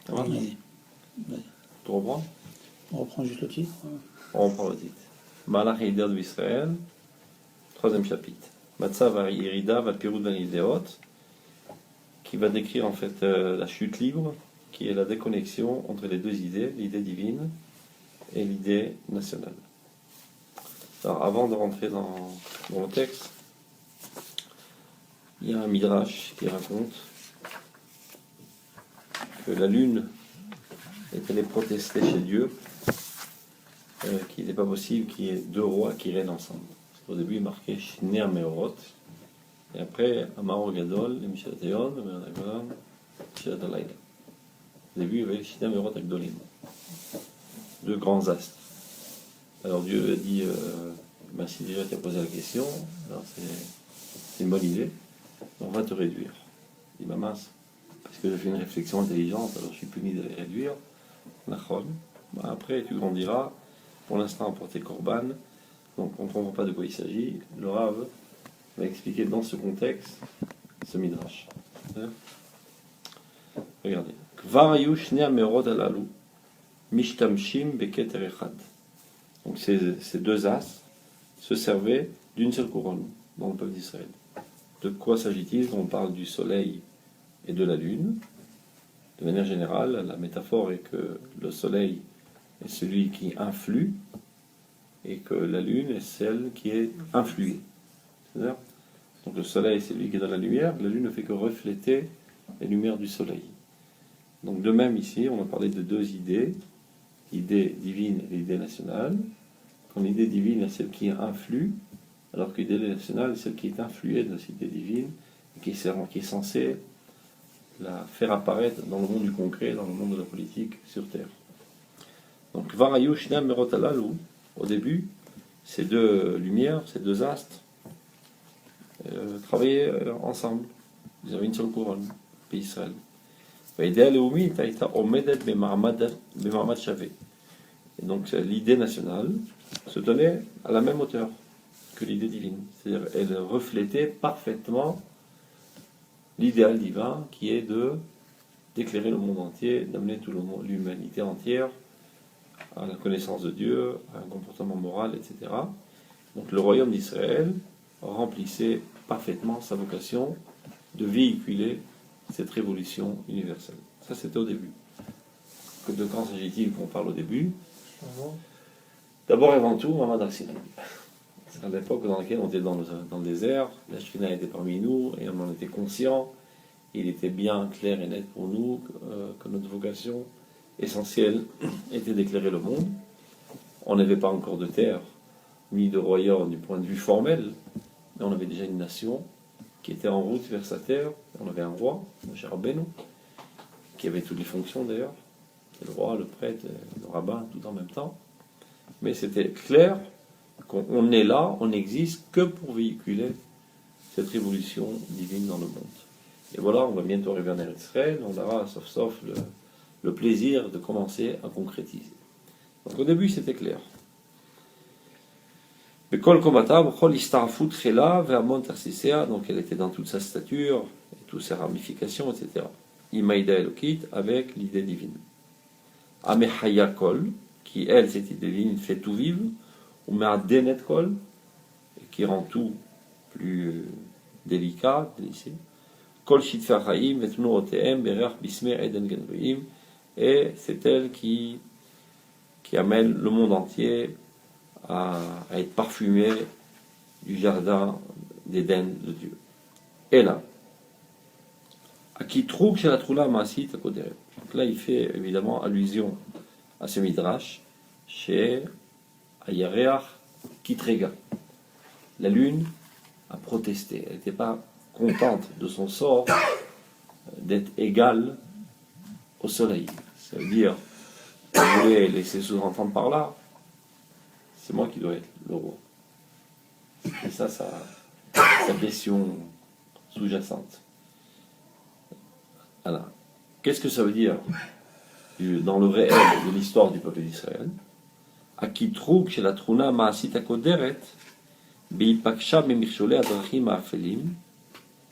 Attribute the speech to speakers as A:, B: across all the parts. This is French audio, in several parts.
A: Ça va?
B: Vas-y.
A: Tu reprends?
B: On reprend juste le titre.
A: On reprend le titre. Malach Eider d'Israël, troisième chapitre. Matzav Irida va Pirud Ben Ideot, qui va décrire en fait la chute libre, qui est la déconnexion entre les deux idées, l'idée divine et l'idée nationale. Alors avant de rentrer dans le texte, il y a un midrash qui raconte que la lune est allée protester chez Dieu qu'il n'était pas possible qu'il y ait deux rois qui règnent ensemble. Au début, il marquait Shnei Meorot, et après, Amaro Gadol, et Mishat Hayon, Mishat Halayla. Au début, il y avait Shnei Meorot Agdolim, deux grands astres. Alors Dieu a dit merci déjà, tu as posé la question, alors c'est une bonne idée, on va te réduire. Il dit, bah mince, parce que j'ai fait une réflexion intelligente, alors je suis puni de les réduire. Nachon. Bah, après, tu grandiras. Pour l'instant, pour tes korban, donc on ne comprend pas de quoi il s'agit. Le Rav va expliquer dans ce contexte ce midrash. Regardez. Kvarayu shnei hamerot halalu mishtamshim beketer echad. Donc ces deux as se servaient d'une seule couronne dans le peuple d'Israël. De quoi s'agit-il? On parle du soleil et de la lune. De manière générale, la métaphore est que le soleil est celui qui influe et que la lune est celle qui est influée. C'est-à-dire, donc le soleil c'est celui qui est dans la lumière, la lune ne fait que refléter les lumières du soleil. Donc de même ici, on a parlé de deux idées, l'idée divine et l'idée nationale. Quand l'idée divine est celle qui influe, alors que l'idée nationale est celle qui est influée de cette idée divine et qui est censée la faire apparaître dans le monde du concret, dans le monde de la politique sur Terre. Donc, Varayu Shnei Merot Halalu, au début, ces deux lumières, ces deux astres, travaillaient ensemble. Ils avaient une seule couronne, pays Israël. Et donc, l'idée nationale se tenait à la même hauteur que l'idée divine. C'est-à-dire, elle reflétait parfaitement l'idéal divin qui est d'éclairer le monde entier, d'amener toute l'humanité entière à la connaissance de Dieu, à un comportement moral, etc. Donc le royaume d'Israël remplissait parfaitement sa vocation de véhiculer cette révolution universelle. Ça c'était au début. De quand s'agit-il qu'on parle au début? D'abord et avant tout, Mamad Arsinaï. C'est à l'époque dans laquelle on était dans le désert, la Shekhinah était parmi nous et on en était conscient. Il était bien clair et net pour nous que notre vocation essentielle était d'éclairer le monde. On n'avait pas encore de terre, ni de royaume du point de vue formel, mais on avait déjà une nation qui était en route vers sa terre. On avait un roi, Moshe Rabbeinu, qui avait toutes les fonctions d'ailleurs, le roi, le prêtre, le rabbin, tout en même temps. Mais c'était clair qu'on est là, on n'existe que pour véhiculer cette révolution divine dans le monde. Et voilà, on va bientôt arriver en Eretz Israël, on aura sauf le plaisir de commencer à concrétiser. Donc au début c'était clair. Donc elle était dans toute sa stature, et toutes ses ramifications, etc. Imaïda Elokit avec l'idée divine. Amehaya Kol, qui elle, cette idée divine, fait tout vivre, ou Me'adenet Kol, qui rend tout plus délicat, délicat. Kol Shitfei Chaim Vetnurotehem Berach Bismei Eden Genvoim, et c'est elle qui amène le monde entier à être parfumé du jardin d'Éden de Dieu. Et là, à qui trouve chez la Troula Maasit à Koderet. Donc là, il fait évidemment allusion à ce midrash chez Ayareach Kitrega. La lune a protesté. Elle n'était pas contente de son sort d'être égale au soleil. Ça veut dire, vous voulez laisser sous-entendre par là, c'est moi qui dois être le roi. C'est ça sa question sous-jacente. Alors, qu'est-ce que ça veut dire dans le réel de l'histoire du peuple d'Israël? Akitruk chez la Trouna Maasit Akoderet, Beipaksha Memichole Adrachim Afelim,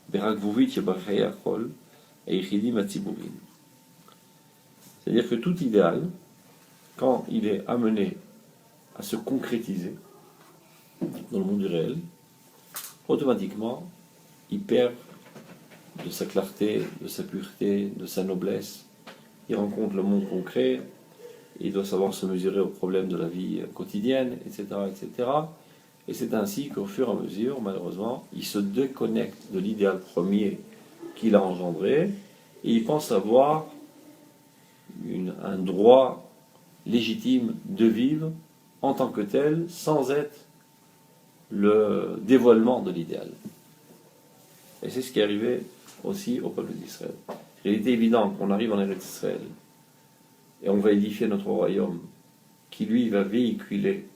A: Berakvuvit Yebarchei Achol, et Yichidim Atziburim. C'est-à-dire que tout idéal, quand il est amené à se concrétiser dans le monde du réel, automatiquement, il perd de sa clarté, de sa pureté, de sa noblesse. Il rencontre le monde concret, il doit savoir se mesurer aux problèmes de la vie quotidienne, etc., etc. Et c'est ainsi qu'au fur et à mesure, malheureusement, il se déconnecte de l'idéal premier qu'il a engendré, et il pense avoir un droit légitime de vivre en tant que tel, sans être le dévoilement de l'idéal. Et c'est ce qui est arrivé aussi au peuple d'Israël. Il était évident qu'on arrive en Eretz Israël et on va édifier notre royaume qui lui va véhiculer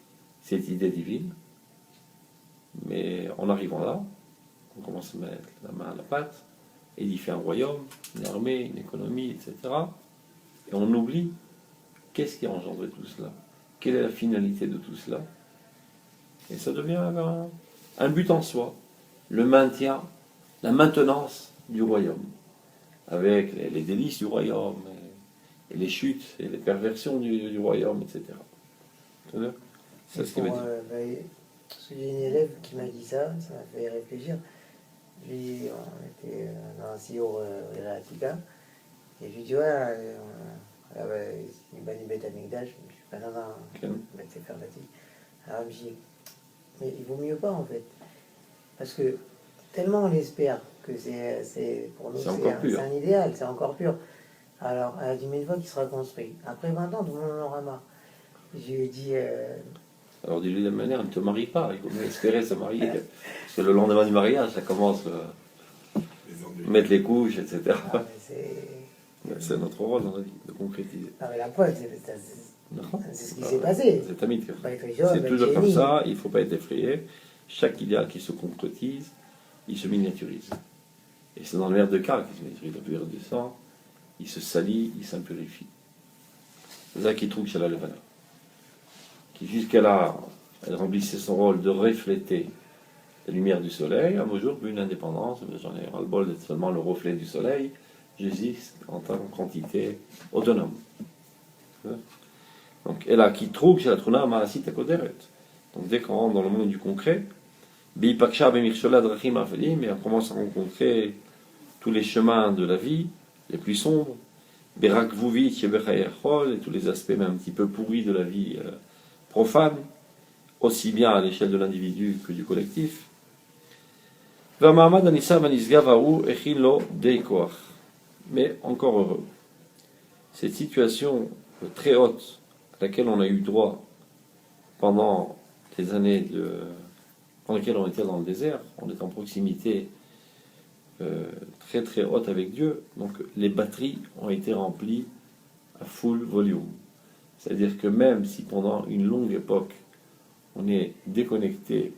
A: cette idée divine, mais en arrivant là, on commence à mettre la main à la pâte, édifier un royaume, une armée, une économie, etc. Et on oublie qu'est-ce qui a engendré tout cela, quelle est la finalité de tout cela. Et ça devient un but en soi, le maintien, la maintenance du royaume, avec les délices du royaume, et les chutes, et les perversions du royaume, etc. C'est ce qu'il m'a dit.
C: Parce que j'ai une élève qui m'a dit ça m'a fait réfléchir. On était dans un siour Iratika, et je lui dis, ouais, il bani Bet Amigdash, je suis pas dans un médecin fermatique. Alors, je me dis, mais il vaut mieux pas en fait. Parce que tellement on espère que pour nous c'est un idéal, c'est encore pur. Alors, elle a dit, mais une fois qu'il sera construit, après 20 ans, tout le monde en aura marre. Je lui ai dit.
A: Alors, dis-lui de la manière, ne te marie pas, il faut mieux espérer se marier. Parce que le lendemain du mariage, ça commence à mettre les couches, etc.
C: Ah,
A: c'est notre rôle dans la vie, de concrétiser.
C: Non, mais la preuve, c'est ce qui s'est passé.
A: C'est tamide. C'est toujours comme ça, il ne faut pas être effrayé. Chaque idéal qui se concrétise, il se miniaturise. Et c'est dans le verre de cas qu'il se miniaturise. Dans le verre du sang, il se salit, il s'impurifie. C'est ça qui trouve chez la Levana. Qui jusqu'à là, elle remplissait son rôle de refléter la lumière du soleil. Un beau jour, une indépendance, j'en ai ras-le-bol d'être seulement le reflet du soleil. J'existe en tant qu'entité autonome. Donc, elle a qui trouve chez la Truna Maasit Akoderet. Donc, dès qu'on rentre dans le monde du concret, mais on commence à rencontrer tous les chemins de la vie, les plus sombres, et tous les aspects même un petit peu pourris de la vie profane, aussi bien à l'échelle de l'individu que du collectif. Mais encore heureux, cette situation très haute à laquelle on a eu droit pendant les années dans lesquelles on était dans le désert, on est en proximité très très haute avec Dieu, donc les batteries ont été remplies à full volume. C'est-à-dire que même si pendant une longue époque on est déconnecté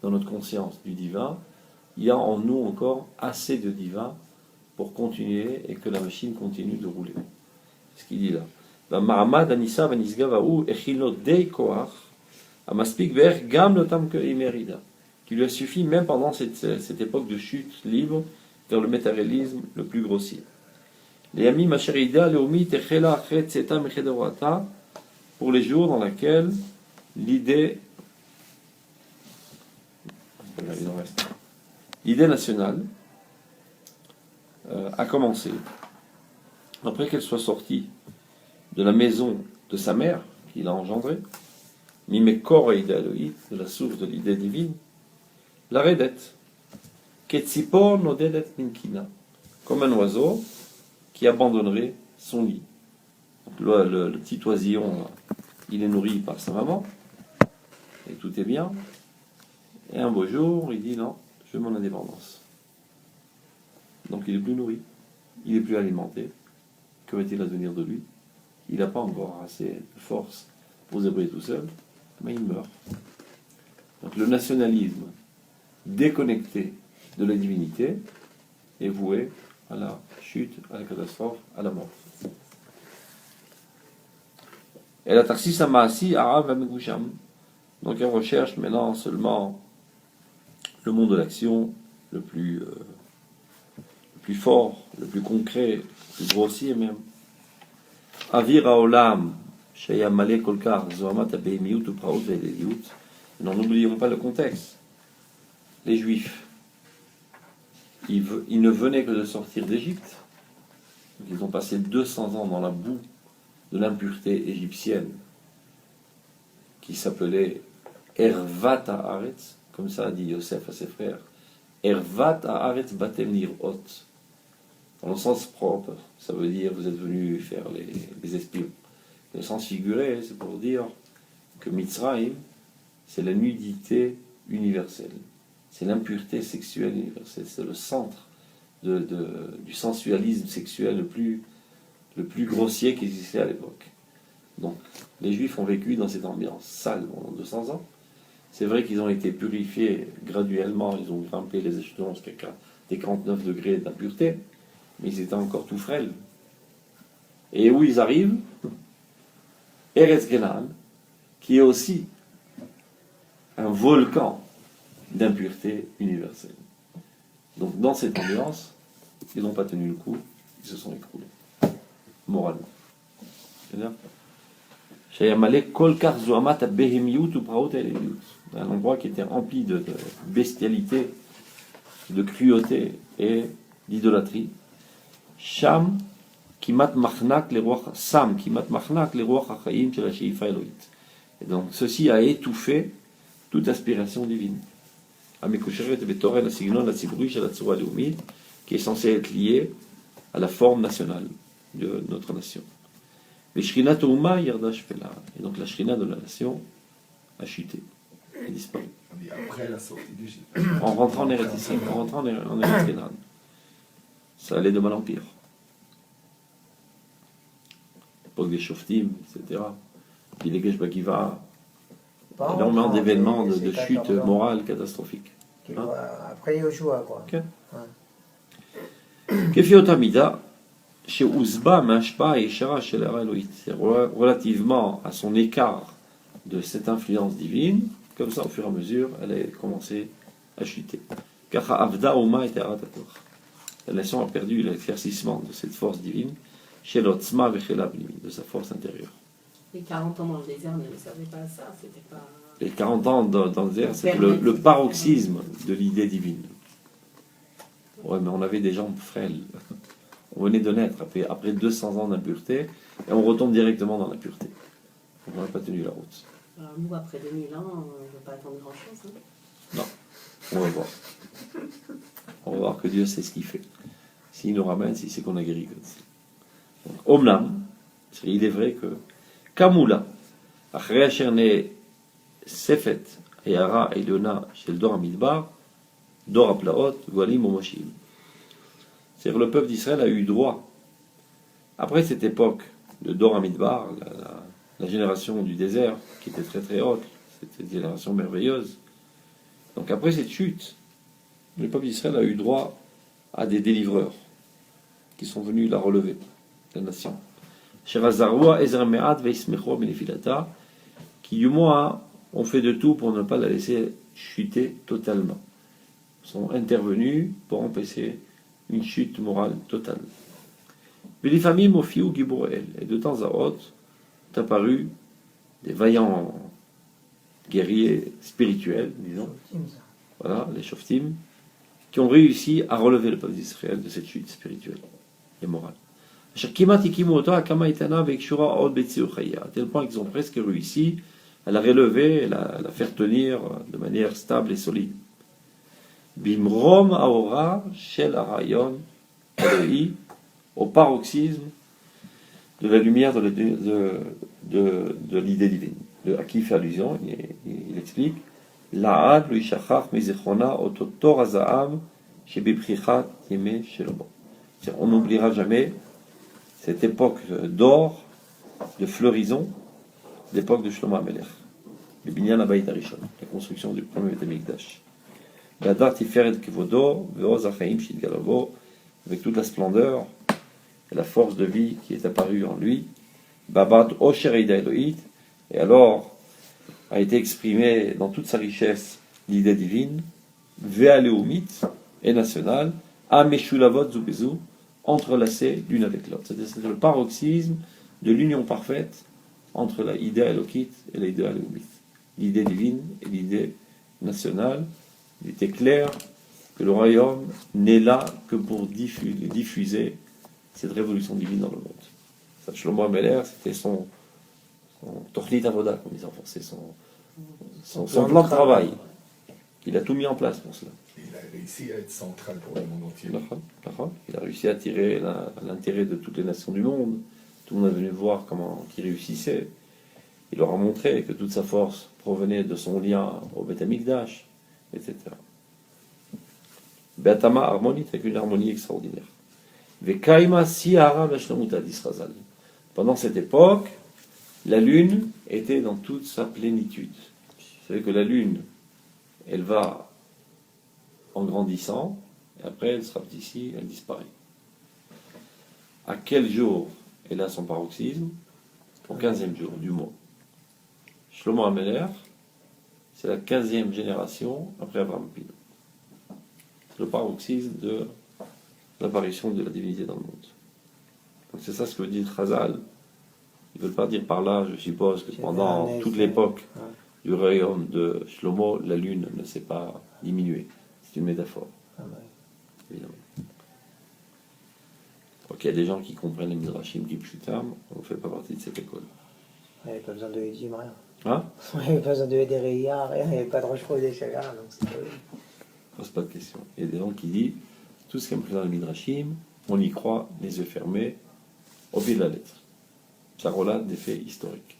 A: dans notre conscience du divin, il y a en nous encore assez de divin pour continuer et que la machine continue de rouler. C'est ce qu'il dit là. Qui lui a suffi même pendant cette époque de chute libre vers le matérialisme le plus grossier. Pour les jours dans lesquels l'idée nationale a commencé. Après qu'elle soit sortie de la maison de sa mère, qu'il a engendrée, Mimekor et Eloït, de la source de l'idée divine, la redet, Ketzipor nodedet minkina, comme un oiseau qui abandonnerait son lit. Donc le petit oisillon, il est nourri par sa maman, et tout est bien. Et un beau jour, il dit non, je veux mon indépendance. Donc il n'est plus nourri, il n'est plus alimenté. Que va-t-il advenir de lui? Il n'a pas encore assez de force pour se débrouiller tout seul, mais il meurt. Donc le nationalisme déconnecté de la divinité est voué à la chute, à la catastrophe, à la mort. Et la Tarsis Amaasi Arabe Amegusham. Donc elle recherche maintenant seulement le monde de l'action le plus fort, le plus concret, le plus grossier même. Avir haolam, shaya malé kolkar, zohamat abehemiut ou praot ve'eleliut. N'oublions pas le contexte. Les Juifs, ils ne venaient que de sortir d'Égypte. Ils ont passé 200 ans dans la boue de l'impureté égyptienne qui s'appelait Ervat haaretz, comme ça a dit Yosef à ses frères. Ervat haaretz batem nirot. Dans le sens propre, ça veut dire vous êtes venus faire les espions. Dans le sens figuré, c'est pour dire que Mitzrayim, c'est la nudité universelle. C'est l'impureté sexuelle universelle. C'est le centre du sensualisme sexuel le plus grossier qui existait à l'époque. Donc, les Juifs ont vécu dans cette ambiance sale pendant 200 ans. C'est vrai qu'ils ont été purifiés graduellement, ils ont grimpé les échelons jusqu'à des 49 degrés d'impureté, mais ils étaient encore tout frêles. Et où ils arrivent, Eretz Kenan, qui est aussi un volcan d'impureté universelle. Donc dans cette ambiance, ils n'ont pas tenu le coup, ils se sont écroulés, moralement. C'est-à-dire, un endroit qui était rempli de bestialité, de cruauté et d'idolâtrie. Sham kimat machnak les rois Sam kimat machnak les rois chachaim shel hasheifa elohit. Et donc ceci a étouffé toute aspiration divine. Amekusheret betorel hasignon hatziburi shel hatzura leumit, qui est censé être lié à la forme nationale de notre nation. Et donc la shrina de la nation a chuté, a disparu.
D: Après la sortie d'Égypte.
A: En rentrant en Eretz Israël, en rentrant en Eretz Kenan. Ça allait de mal en pire. L'époque des Shoftim, etc. Puis les Gesh Bakiva, énormément d'événements de chute morale catastrophique.
C: Après Yoshua, quoi.
A: Ok. Kefiotamida. Chez Ouzba, Mashpa et Shara chez la relativement à son écart de cette influence divine, comme ça, au fur et à mesure, elle a commencé à chuter. Car Avda Oma était Aratator. La nation a perdu l'éclaircissement de cette force divine, chez l'Otzma de sa force intérieure.
E: Les 40 ans dans le désert ne savaient pas ça, c'était pas.
A: Les 40 ans dans le désert, c'est le paroxysme de l'idée divine. Ouais, mais on avait des jambes frêles. On venait de naître après 200 ans d'impureté et on retombe directement dans l'impureté. On n'a pas tenu la route.
E: Alors nous, après 2000 ans, on ne va pas attendre grand-chose. Hein.
A: Non, on va voir. On va voir que Dieu sait ce qu'il fait. S'il nous ramène, c'est qu'on a guéri. Omnam, il est vrai que Kamula, Achre Acherne Sefet, Ayara Eliona, Shel Dor Amidbar, Dor Aplaot, Valim Omoshim. C'est-à-dire que le peuple d'Israël a eu droit, après cette époque de Dor Amidbar, la génération du désert, qui était très très haute, c'était une génération merveilleuse. Donc après cette chute, le peuple d'Israël a eu droit à des délivreurs qui sont venus la relever, la nation. Qui du moins ont fait de tout pour ne pas la laisser chuter totalement. Ils sont intervenus pour empêcher une chute morale totale. Et de temps à autre, sont apparus des vaillants guerriers spirituels, disons, voilà, les Shoftim, qui ont réussi à relever le peuple d'Israël de cette chute spirituelle et morale. À tel point qu'ils ont presque réussi à la relever, à la faire tenir de manière stable et solide. Bimrom Aora Shel Arayon Elohi, au paroxysme de la lumière de l'idée divine. À qui il fait allusion, il explique La'ad lui shachach mizechrona ototor azaham shebiprichat yeme shelomo. On n'oubliera jamais cette époque d'or, de floraison, l'époque de Shlomo HaMelech, le binyan habayit harishon, la construction du premier Beit HaMikdash. Gadar tiferet kivodo ve'oz hachaim shitgalavo, avec toute la splendeur et la force de vie qui est apparue en lui. Babat osher eida Elohit, et alors a été exprimée dans toute sa richesse l'idée divine, ve'aleumit et nationale, ameshulavot zubezu, entrelacées l'une avec l'autre. C'est le paroxysme de l'union parfaite entre la idée élokite et l'idée aléomite. L'idée divine et l'idée nationale. Il était clair que le royaume n'est là que pour diffuser cette révolution divine dans le monde. Ça, Shlomo HaMelech, c'était son Tochlit Avoda, comme ils en français, son plan de travail. Il a tout mis en place pour cela.
D: Il a réussi à être central pour le monde entier.
A: Il a réussi à attirer l'intérêt de toutes les nations du monde. Tout le monde est venu voir comment il réussissait. Il leur a montré que toute sa force provenait de son lien au Beth Amikdash, etc. Be'atama harmonique, avec une harmonie extraordinaire. Ve'kaima sihara v'ashlomuta d'Israzal. Pendant cette époque, la lune était dans toute sa plénitude. Vous savez que la lune, elle va en grandissant, et après elle sera ici, elle disparaît. À quel jour elle a son paroxysme? Au 15e jour du mois. Shlomo HaMelech, c'est la 15e génération après Abraham Avinu. Le paroxysme de l'apparition de la divinité dans le monde. Donc c'est ça ce que veut dire Chazal. Ils ne veulent pas dire par là, je suppose, que pendant toute l'époque du royaume de Shlomo, la lune ne s'est pas diminuée. C'est une métaphore. Évidemment. Donc il y a des gens qui comprennent les Midrashim, qui pshutam, on ne fait pas partie de cette école.
C: Il n'y avait pas besoin de Edim, rien.
A: Hein?
C: Il n'y avait pas besoin de Edereya, rien. Il n'y avait pas de Rochefort des Chagas, donc c'est pas
A: Pose pas de question. Il y a des gens qui disent tout ce qui est imprimé dans le Midrashim, on y croit, les yeux fermés, au pied de la lettre. Ça relate des faits historiques.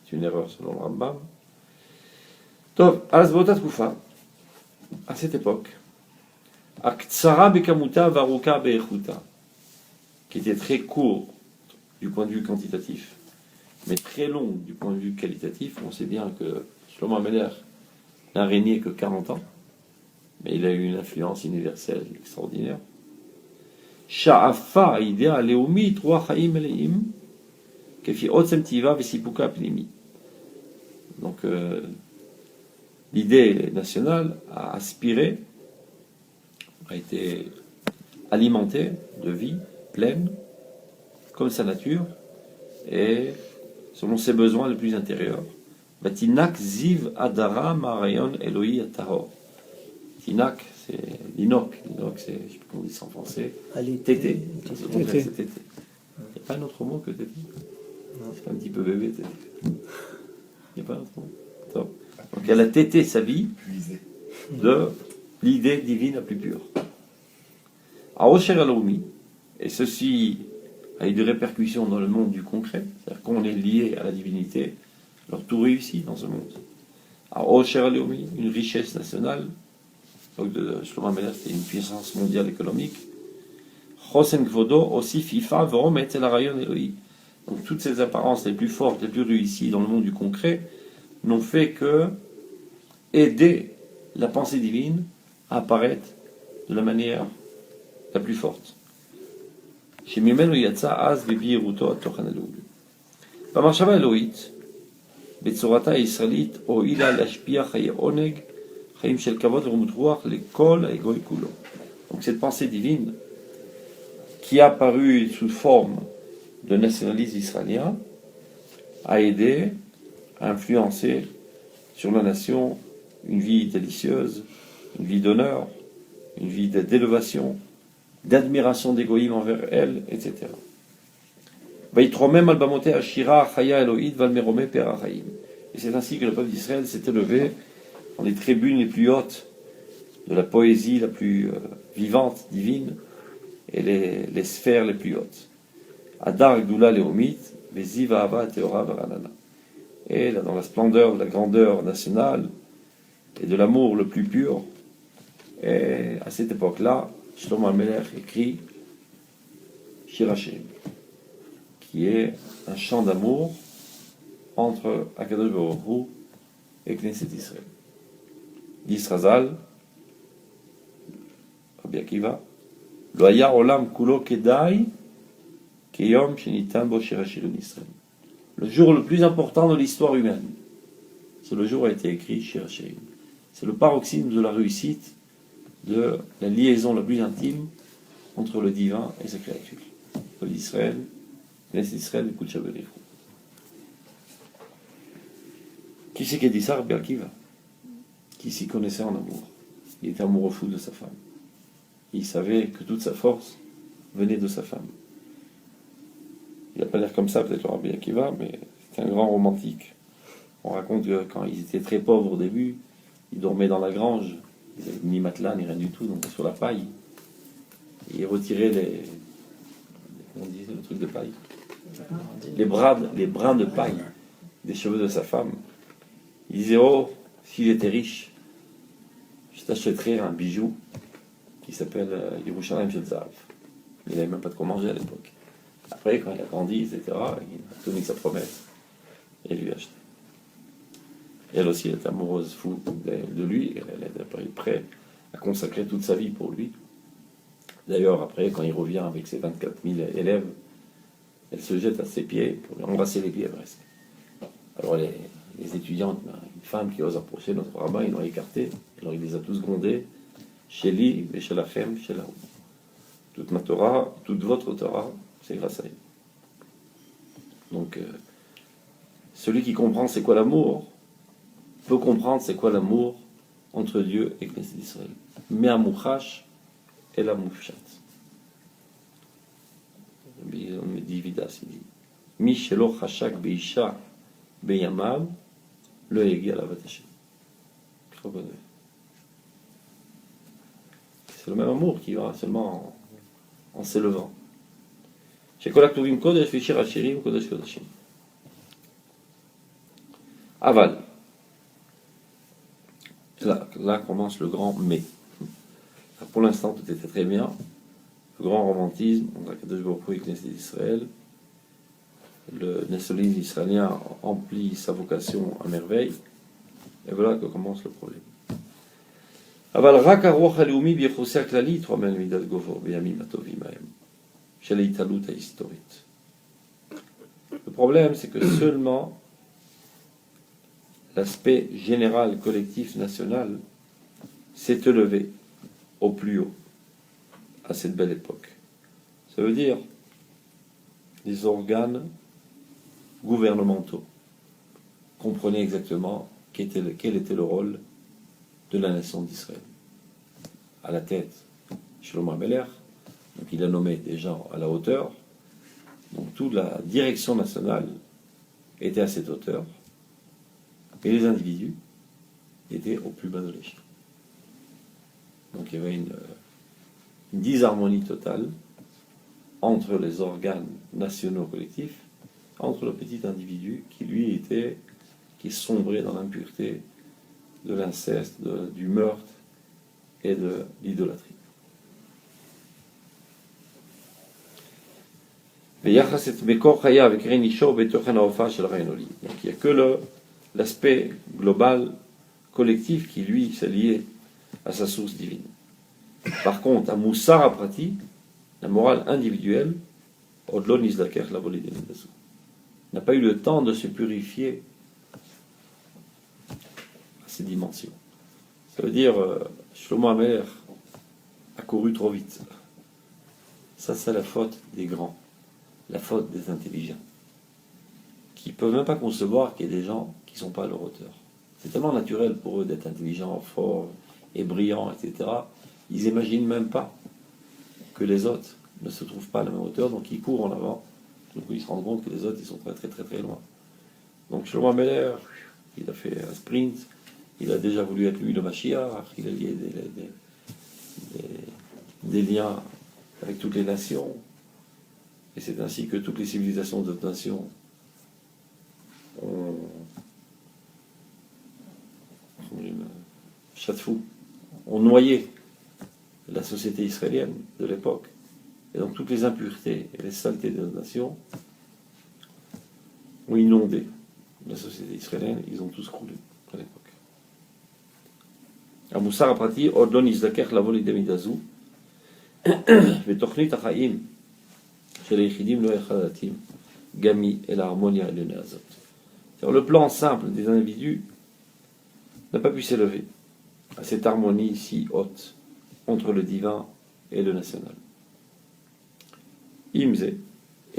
A: C'est une erreur selon le Rambam. Donc, à cette époque, Aktsara bekamuta varuka be'echuta, qui était très court du point de vue quantitatif, mais très long du point de vue qualitatif. On sait bien que Shlomo HaMelech n'a régné que 40 ans, mais il a eu une influence universelle extraordinaire. Sha'afa idea leumit roi chaim eleim kefi otzem tiva vesipuka pnimi. Donc l'idée nationale a aspiré, a été alimentée de vie pleine, comme sa nature, et selon ses besoins les plus intérieurs. Batinak ziv adara marayon eloi atahor. Tinak, c'est l'inoc. L'inoc, c'est, je ne sais plus comment on dit ça en français. Tété. C'est tété. Il n'y a pas un autre mot que tété. C'est un petit peu bébé, tété. Il n'y a pas un autre mot. Donc elle a tété sa vie de l'idée divine la plus pure. Aosher Alomi, et ceci a eu des répercussions dans le monde du concret, c'est-à-dire qu'on est lié à la divinité, alors tout réussit dans ce monde. Aosher Alomi, une richesse nationale, donc de Shlomo HaMelech, c'est une puissance mondiale économique. Chosen Kvodo, aussi FIFA, Vorom et Rayon Eloi. Donc toutes ces apparences les plus fortes, les plus réussies dans le monde du concret, n'ont fait que aider la pensée divine à apparaître de la manière la plus forte. שממנו יצא אז בבהירותו התוכן הלאומי. במחשבה האלוהית, בצורתה הישראלית, הועילה להשפיע חיי עונג, חיים של כבוד ורומות רוח לכל האגוי כולו. Donc cette pensée divine, qui a apparu sous forme de nationalisme israélien, a aidé à influencer sur la nation une vie délicieuse, une vie d'honneur, une vie d'élévation, d'admiration d'égoïsme envers elle, etc. Et c'est ainsi que le peuple d'Israël s'est élevé dans les tribunes les plus hautes de la poésie la plus vivante, divine, et les sphères les plus hautes. Adar Gdula Leomit, Veziva Ava Teora Varanana. Et dans la splendeur de la grandeur nationale et de l'amour le plus pur, et à cette époque-là, Shlomo HaMelech écrit Shir Hashem, qui est un chant d'amour entre Akadosh Baruch Hu et Knesset Israël. Yisrazal, Rabbi Akiva, Lo haya olam kulo kedai keyom shenitan bo Shir Hashirim Israël. Le jour le plus important de l'histoire humaine, c'est le jour où a été écrit Shir Hashirim. C'est le paroxysme de la réussite, de la liaison la plus intime entre le divin et sa créature. Le peuple d'Israël Knesset Israël et Kudsha Berichou. Qui c'est qui a dit ça? Rabbi Akiva, qui s'y connaissait en amour. Il était amoureux fou de sa femme. Il savait que toute sa force venait de sa femme. Il n'a pas l'air comme ça, peut-être le Rabbi Akiva, mais c'est un grand romantique. On raconte que quand ils étaient très pauvres au début, ils dormaient dans la grange. Ils n'avaient ni matelas, ni rien du tout, donc sur la paille. Et ils retiraient on disait le truc de paille, les brins de paille des cheveux de sa femme. Il disait, oh, s'il était riche, je t'achèterais un bijou qui s'appelle Yerushalayim Shel Zahav. Il n'avait même pas de quoi manger à l'époque. Après, quand il a grandi, etc., il a tenu sa promesse et lui a acheté. Elle aussi, elle était amoureuse, fou de lui, et elle était prête à consacrer toute sa vie pour lui. D'ailleurs, après, quand il revient avec ses 24 000 élèves, elle se jette à ses pieds pour lui embrasser les pieds presque. Alors les étudiantes, une femme qui ose approcher notre rabbin, ils l'ont écarté. Alors il les a tous grondés. Chez lui, et chez la femme, chez la roue. Toute ma Torah, toute votre Torah, c'est grâce à elle. Donc, celui qui comprend c'est quoi l'amour, peut comprendre c'est quoi l'amour entre Dieu et Knesset Israël. Mais à Mouchash et la Moufchat. On me dit Vidas, il dit Mi shelo chashak beisha beyamav le yegi alavat Hashem. C'est le même amour qui va seulement en s'élevant. Chez Kol HaKtuvim Kodesh V'Shir HaShirim Kodesh Kodashim. Aval. Là commence le grand mais. Pour l'instant, tout était très bien. Le grand romantisme, on a Kadosh Baruch Hu et Knesset d'Israël. Le nationalisme israélien emplit sa vocation à merveille. Et voilà que commence le problème. אבל רק הרוח הלאומי ביחוסי הכללי יתרומם למידת גובהו בימים הטובים ההם של ההתעלות ההיסטורית. Le problème, c'est que seulement l'aspect général, collectif, national s'est élevé au plus haut à cette belle époque. Ça veut dire les organes gouvernementaux comprenaient exactement quel était le rôle de la nation d'Israël. À la tête, Shlomo HaMelech, donc il a nommé des gens à la hauteur, donc toute la direction nationale était à cette hauteur, et les individus étaient au plus bas de l'échelle. Donc il y avait une disharmonie totale entre les organes nationaux collectifs, entre le petit individu qui sombrait dans l'impureté de l'inceste, du meurtre et de l'idolâtrie. Donc il n'y a que l'aspect global, collectif qui lui s'est lié à sa source divine. Par contre, à Moussara Prati, la morale individuelle, n'a pas eu le temps de se purifier à ces dimensions. Ça veut dire, Shlomo HaMelech a couru trop vite. Ça, c'est la faute des grands, la faute des intelligents, qui ne peuvent même pas concevoir qu'il y ait des gens qui ne sont pas à leur hauteur. C'est tellement naturel pour eux d'être intelligents, forts et brillants, etc. Ils n'imaginent même pas que les autres ne se trouvent pas à la même hauteur, donc ils courent en avant. Donc ils se rendent compte que les autres, ils sont très très très très loin. Donc Shlomo HaMelech, il a fait un sprint, il a déjà voulu être lui le Mashiach, il a lié des liens avec toutes les nations, et c'est ainsi que toutes les civilisations d'autres nations ont noyé la société israélienne de l'époque. Et donc toutes les impuretés et les saletés de nos nations ont inondé la société israélienne, ils ont tous croulé à l'époque. המוסר הפרטי עוד לא נזדכך לבוא לידי מידה זו, ותוכנית החיים של היחידים לא יכלה להתאים גם היא אל ההרמוניה העליונה הזאת. Le plan simple des individus n'a pas pu s'élever à cette harmonie si haute entre le divin et le national. Imze,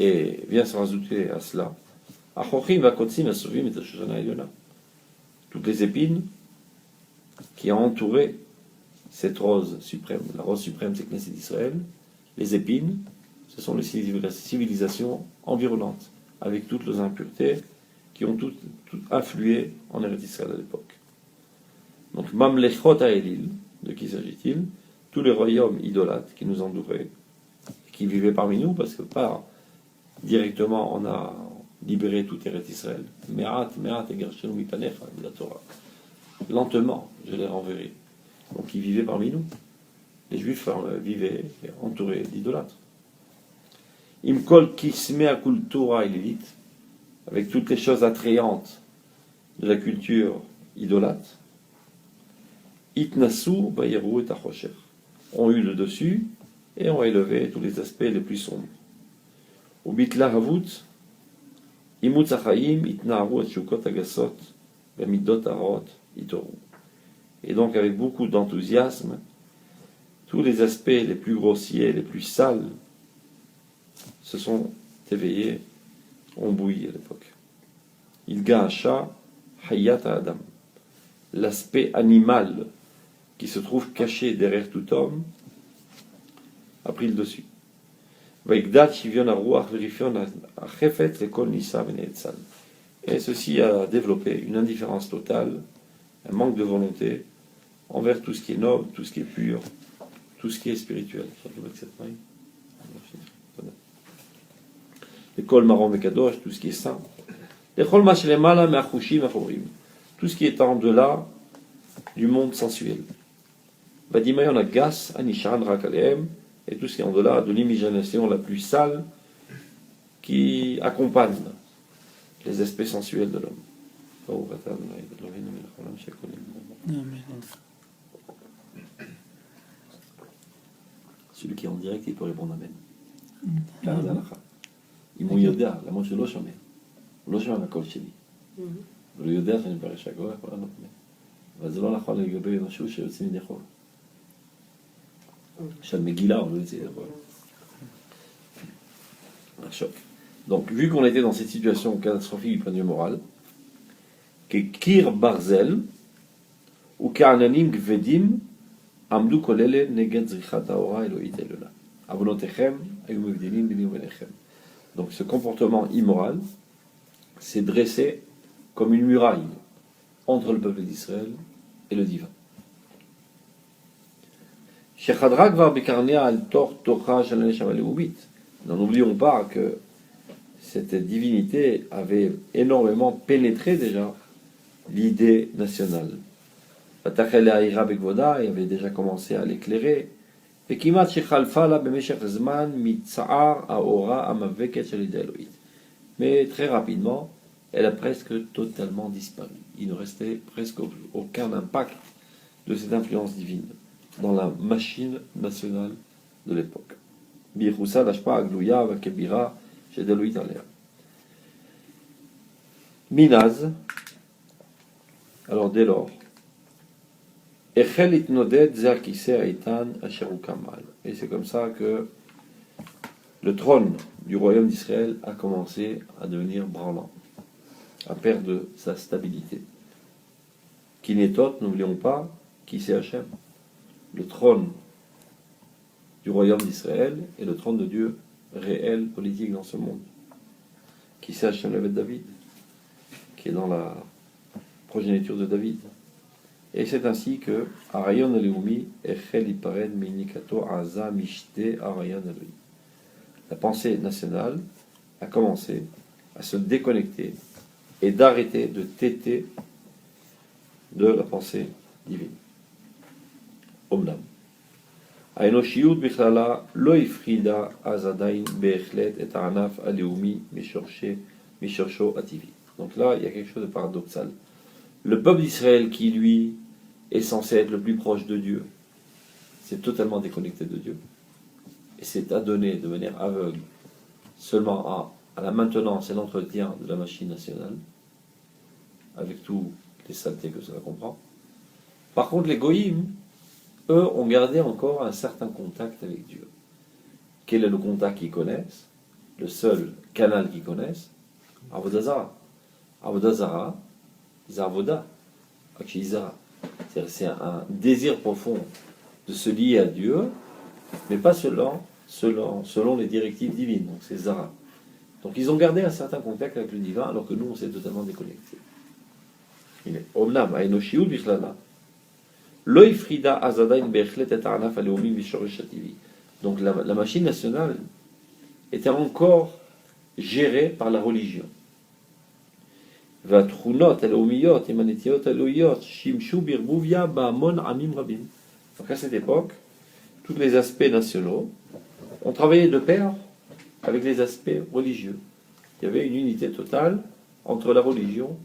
A: Et vient se rajouter à cela Achochim v'akotsim asovim et Shoshana Eliona. Toutes les épines qui ont entouré cette rose suprême. La rose suprême, c'est Knesset d'Israël. Les épines, ce sont les civilisations environnantes, avec toutes les impuretés qui ont toutes influé en Eretz Israël à l'époque. Donc, Mamlechot Ha'elil, de qui s'agit-il? Tous les royaumes idolâtres qui nous entouraient, qui vivaient parmi nous, parce que pas directement on a libéré tout Eretz Israël. Me'at et Gershenu mipanecha, dit la Torah. Lentement, je les renverrai. Donc, ils vivaient parmi nous. Les Juifs vivaient entourés d'idolâtres. Imkol kismea kultura élite, avec toutes les choses attrayantes de la culture idolâtre. Itnasu bayeru et achosher, ont eu le dessus et ont élevé tous les aspects les plus sombres. Ubitla havut imutz achaim itnaru et shukot agasot bemidot arot itoru. Et donc avec beaucoup d'enthousiasme, tous les aspects les plus grossiers, les plus sales, se sont éveillés, ont bouilli à l'époque. Il gacha hayat adam, l'aspect animal qui se trouve caché derrière tout homme, a pris le dessus. Et ceci a développé une indifférence totale, un manque de volonté envers tout ce qui est noble, tout ce qui est pur, tout ce qui est spirituel. L'école marron mekadosh, tout ce qui est saint. Tout ce qui est en delà du monde sensuel. Badimayon agas, anishan rakaleem, et tout ce qui est en delà de l'imagination la plus sale qui accompagne les aspects sensuels de l'homme. Celui qui est en direct, il peut répondre Amen. אם הוא יודע, למרות שלא שומע, הוא לא שומע מהקול שלי. אבל הוא יודע שאני מפרש הגוי, יכול לענות מהם. אבל זה לא נכון לגבי משהו שיוצאים ידי חול. של מגילה, הוא לא יוצא ידי חול. Un choc. Donc, vu qu'on était dans cette situation catastrophique du point de vue moral, que Kir Barzel ou Ka'ananim Gvedim Amdu Kolele Neged Zrichat Haora Elohit Elola. Avonotechem Ayum Evdilim Bini Uvenechem. Donc ce comportement immoral s'est dressé comme une muraille entre le peuple d'Israël et le divin. N'oublions pas que cette divinité avait énormément pénétré déjà l'idée nationale. Et avait déjà commencé à l'éclairer. Mais très rapidement, elle a presque totalement disparu. Il ne restait presque aucun impact de cette influence divine dans la machine nationale de l'époque. Minaz, alors dès lors, et c'est comme ça que le trône du royaume d'Israël a commencé à devenir branlant, à perdre sa stabilité. Kinetot, n'oublions pas, qui c'est Hachem. Le trône du royaume d'Israël est le trône de Dieu réel, politique dans ce monde. Qui c'est Hachem, le David, qui est dans la progéniture de David. Et c'est ainsi que Arayon Aleumi Echel Ipared Minikato Aza Mishte Arayon Aleumi. La pensée nationale a commencé à se déconnecter et d'arrêter de téter de la pensée divine. Omnam. Aenoshiyut Bichlala Lo Ifrida Azadain Beechlet et Anaf Aleumi Mishorsho Ativi. Donc là, il y a quelque chose de paradoxal. Le peuple d'Israël qui, lui, est censé être le plus proche de Dieu, s'est totalement déconnecté de Dieu et s'est adonné de manière aveugle seulement à la maintenance et l'entretien de la machine nationale, avec toutes les saletés que cela comprend. Par contre, les goïms, eux, ont gardé encore un certain contact avec Dieu. Quel est le contact qu'ils connaissent? le seul canal qu'ils connaissent, Avodah Zara. Avodah Zara, Zavoda, Akshizara. C'est un désir profond de se lier à Dieu, mais pas selon les directives divines, donc c'est Zara. Donc ils ont gardé un certain contact avec le divin, alors que nous, on s'est totalement déconnecté. Omnam, Aenoshiou, Bichlala. Loïfrida Azadain Bechlet et Arnaf Aleomi Vishorish Hativi. Donc la machine nationale était encore gérée par la religion. Vatrunot Aleomiyot, Emanetiot Aloyot, Shimshu Birbuvia, Baamon Amim Rabim. Donc à cette époque, tous les aspects nationaux ont travaillé de pair avec les aspects religieux. Il y avait une unité totale entre la religion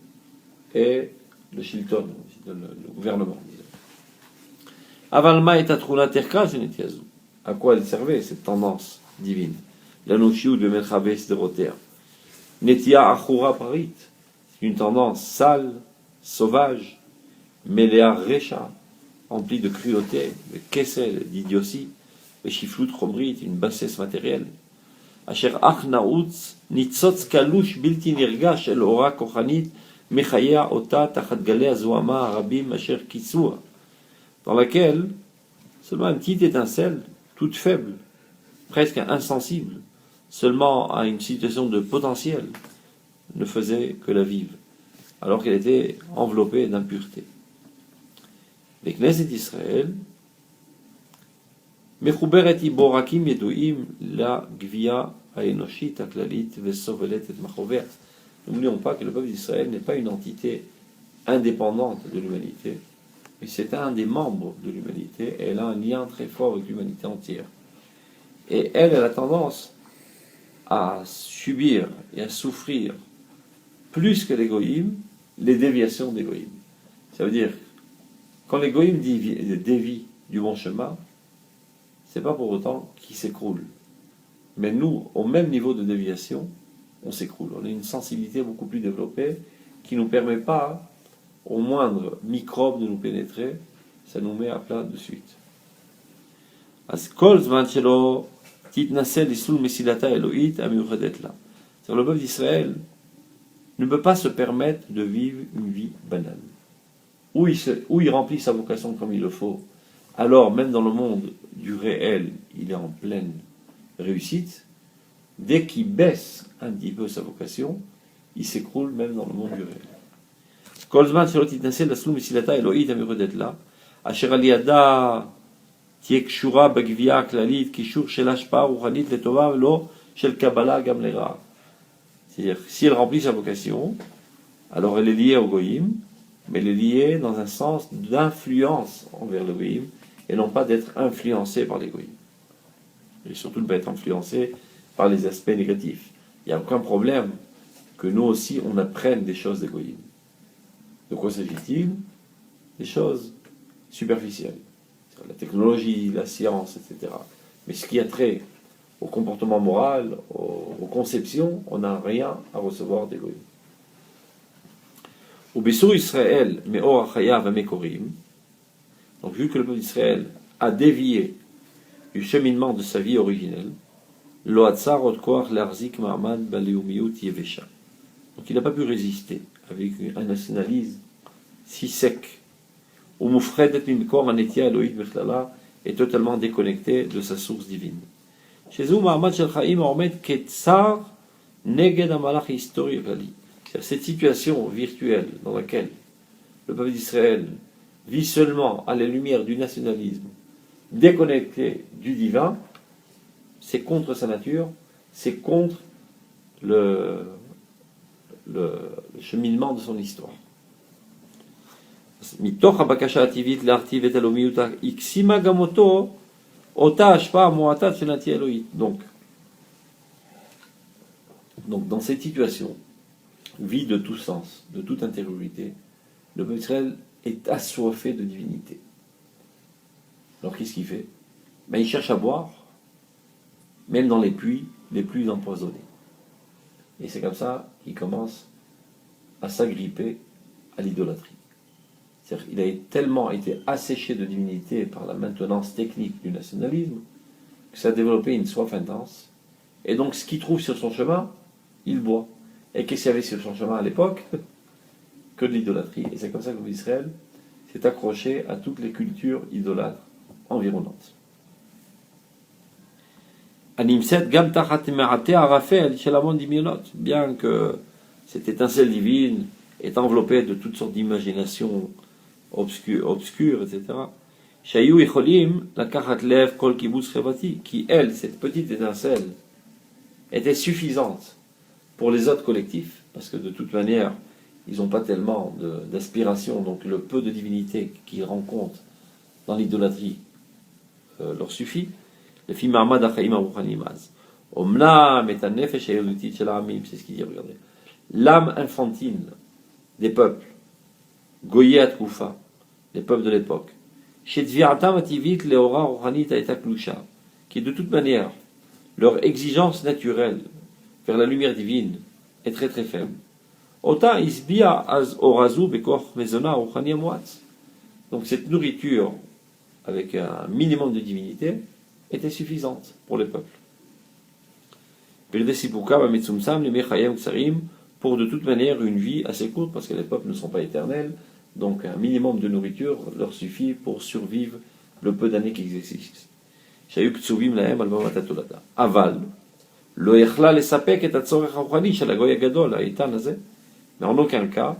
A: et le shilton, le gouvernement. Avalma et Atruna Terka, Genetiazou. À quoi elle servait cette tendance divine? L'anoshiou de Melchaves de Roter. Netia Achura Parit. C'est une tendance sale, sauvage, Melea Recha, remplie de cruauté, de kessel, d'idiotie, de chiflout chomrit, une bassesse matérielle. Asher ach nautz, nitzotz kalush bilti nirgash el ora kochanit, mechaya ota tachat galei azoama arabim asher kisua, dans laquelle seulement une petite étincelle, toute faible, presque insensible, seulement à une situation de potentiel, ne faisait que la vivre, alors qu'elle était enveloppée d'impureté. Les Knesset d'Israël, Mechuberet iborakim yeduim la gvia haenoshit aklalit vesovelet et machovea. N'oublions pas que le peuple d'Israël n'est pas une entité indépendante de l'humanité, mais c'est un des membres de l'humanité, et elle a un lien très fort avec l'humanité entière. Et elle a tendance à subir et à souffrir plus que les goïms, les déviations des goïms. Ça veut dire, quand les goïms dévient du bon chemin, c'est pas pour autant qu'ils s'écroulent. Mais nous, au même niveau de déviation, on s'écroule. On a une sensibilité beaucoup plus développée qui ne nous permet pas, au moindre microbe, de nous pénétrer. Ça nous met à plat de suite. Le peuple d'Israël ne peut pas se permettre de vivre une vie banale. Où il remplit sa vocation comme il le faut, alors même dans le monde du réel, il est en pleine réussite. Dès qu'il baisse un petit peu sa vocation, il s'écroule même dans le monde du réel. כל זמן שלא תתנסה לסלול מסילתה האלוהית המיוחדת לה, אשר על ידה תהיה קשורה בגבייה הכללית, קישור של השפעה רוחנית לטובה ולא של קבלה גם לרעה. C'est-à-dire, si elle remplit sa vocation, alors elle est liée au goïm, mais elle est liée dans un sens d'influence envers le goïm, et non pas d'être influencée par les goïm. Et surtout ne pas être influencée par les aspects négatifs. Il n'y a aucun problème que nous aussi on apprenne des choses des goïm. De quoi s'agit-il? Des choses superficielles. La technologie, la science, etc. Mais ce qui a trait au comportement moral, aux conceptions, on n'a rien à recevoir des goïm. Au Bessou Israël, Meor Achayav Mekorim, donc vu que le peuple d'Israël a dévié du cheminement de sa vie originelle, Lo Hatzar Od Koach Larzik Ma'amad Baleumiyut Yevesha. Donc il n'a pas pu résister avec un nationalisme si sec. Ou Moufredet Mimkor Anetia Elohit Bechlala est totalement déconnecté de sa source divine. Chez eux, Ma'amad Shel Chaim Ormed Ketzar Neged Amalach Histori Gali. Cette situation virtuelle dans laquelle le peuple d'Israël vit seulement à la lumière du nationalisme, déconnecté du divin, c'est contre sa nature, c'est contre le cheminement de son histoire. מתוך הבקשה הטבעית להרטיב את הלאומיות הקסימה גם אותו אותה השפעה מועטת של הנטייה אלוהית. Donc dans cette situation vide de tout sens, de toute intériorité, le peuple d'Israël est assoiffé de divinité. Alors qu'est-ce qu'il fait? Il cherche à boire, même dans les puits les plus empoisonnés. Et c'est comme ça qu'il commence à s'agripper à l'idolâtrie. C'est-à-dire qu'il a tellement été asséché de divinité par la maintenance technique du nationalisme que ça a développé une soif intense Et donc, ce qu'il trouve sur son chemin, il boit. Et qu'est-ce qu'il y avait sur son chemin à l'époque? Que de l'idolâtrie. Et c'est comme ça que Israël s'est accroché à toutes les cultures idolâtres environnantes. Bien que cette étincelle divine est enveloppée de toutes sortes d'imaginations obscures, etc. Qui, elle, cette petite étincelle, était suffisante pour les autres collectifs, parce que de toute manière, ils n'ont pas tellement d'aspiration, donc le peu de divinité qu'ils rencontrent dans l'idolâtrie leur suffit. Le film Ahmad Achaim Aruchanimaz. Omnam et Nefesh Elutit Shel Amim, c'est ce qu'il dit, regardez. L'âme infantile des peuples, Goyé Atkufa, les peuples de l'époque, chez Tviatam Ativit Leora Ruchanit Aeta Klusha, qui de toute manière, leur exigence naturelle vers la lumière divine est très très faible. Ota Isbia Az Orazu Bekor Mezona Ruchani Amwatz. Donc cette nourriture, avec un minimum de divinité, était suffisante pour les peuples. Pour de toute manière une vie assez courte, parce que les peuples ne sont pas éternels, donc un minimum de nourriture leur suffit pour survivre le peu d'années qu'ils existent. Aval, mais en aucun cas,